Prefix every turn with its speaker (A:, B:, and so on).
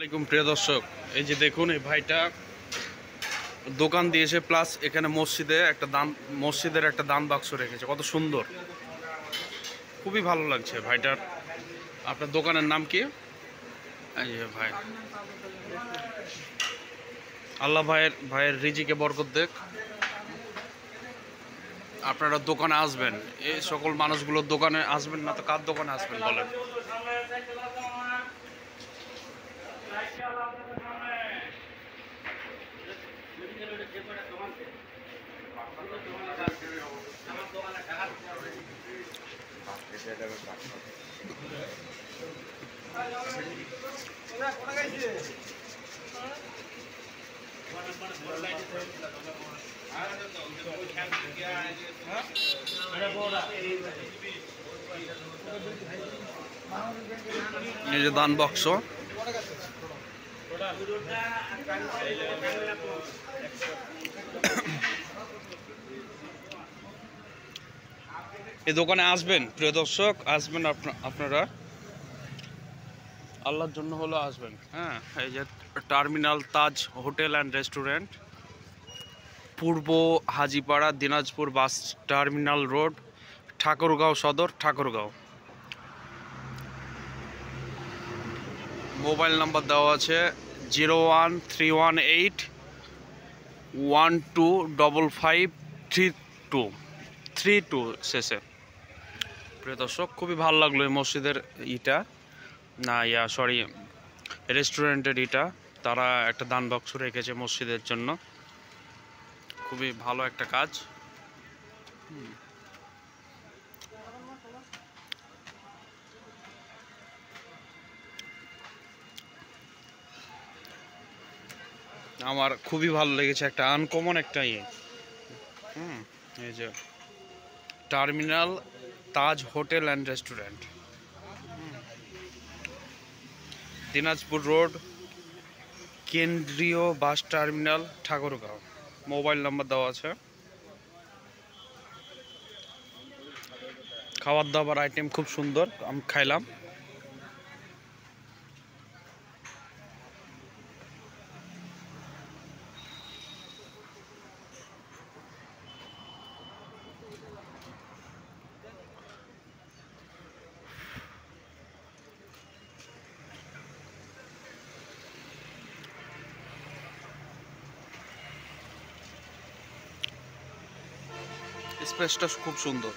A: আসসালামাইকুম প্রিয় দর্শক, এই যে দেখুন এই ভাইটা দোকান দিয়েছে, প্লাস এখানে মসজিদের একটা দান বাক্স রেখেছে। কত সুন্দর, খুবই ভালো লাগছে ভাইটার। আপনার দোকানের নাম কি? এই যে ভাই, আল্লাহ ভাইয়ের রিজিকে বরকত দেখ। আপনারা দোকানে আসবেন, এই সকল মানুষগুলোর দোকানে আসবেন না তো কার দোকানে আসবেন বলেন? এই যে দান বাক্স, এই দোকানে আসবেন প্রিয় দর্শক, আসবেন আপনারা আল্লাহর জন্য হলো আসবেন। হ্যাঁ, এই যে terminal Taj hotel and restaurant, পূর্ব Hajipara, Dinajpur bus terminal road, Thakurgaon Sadar, Thakurgaon. Mobile number দেওয়া আছে 01318125532 শেষে। প্রিয় দর্শক, খুবই ভালো লাগলো এই মসজিদের রেস্টুরেন্টের তারা একটা দান বাক্স রেখেছে মসজিদের জন্য, খুবই ভালো একটা কাজ। আমার খুবই ভালো লেগেছে, একটা আনকমন একটা এই যে terminal Taj hotel and restaurant, Dinajpur road, কেন্দ্রীয় bus terminal, Thakurgaon. Mobile number দেওয়া আছে। খাবার দাবার আইটেম খুব সুন্দর, আমি খাইলাম। স্পেসটা খুব সুন্দর।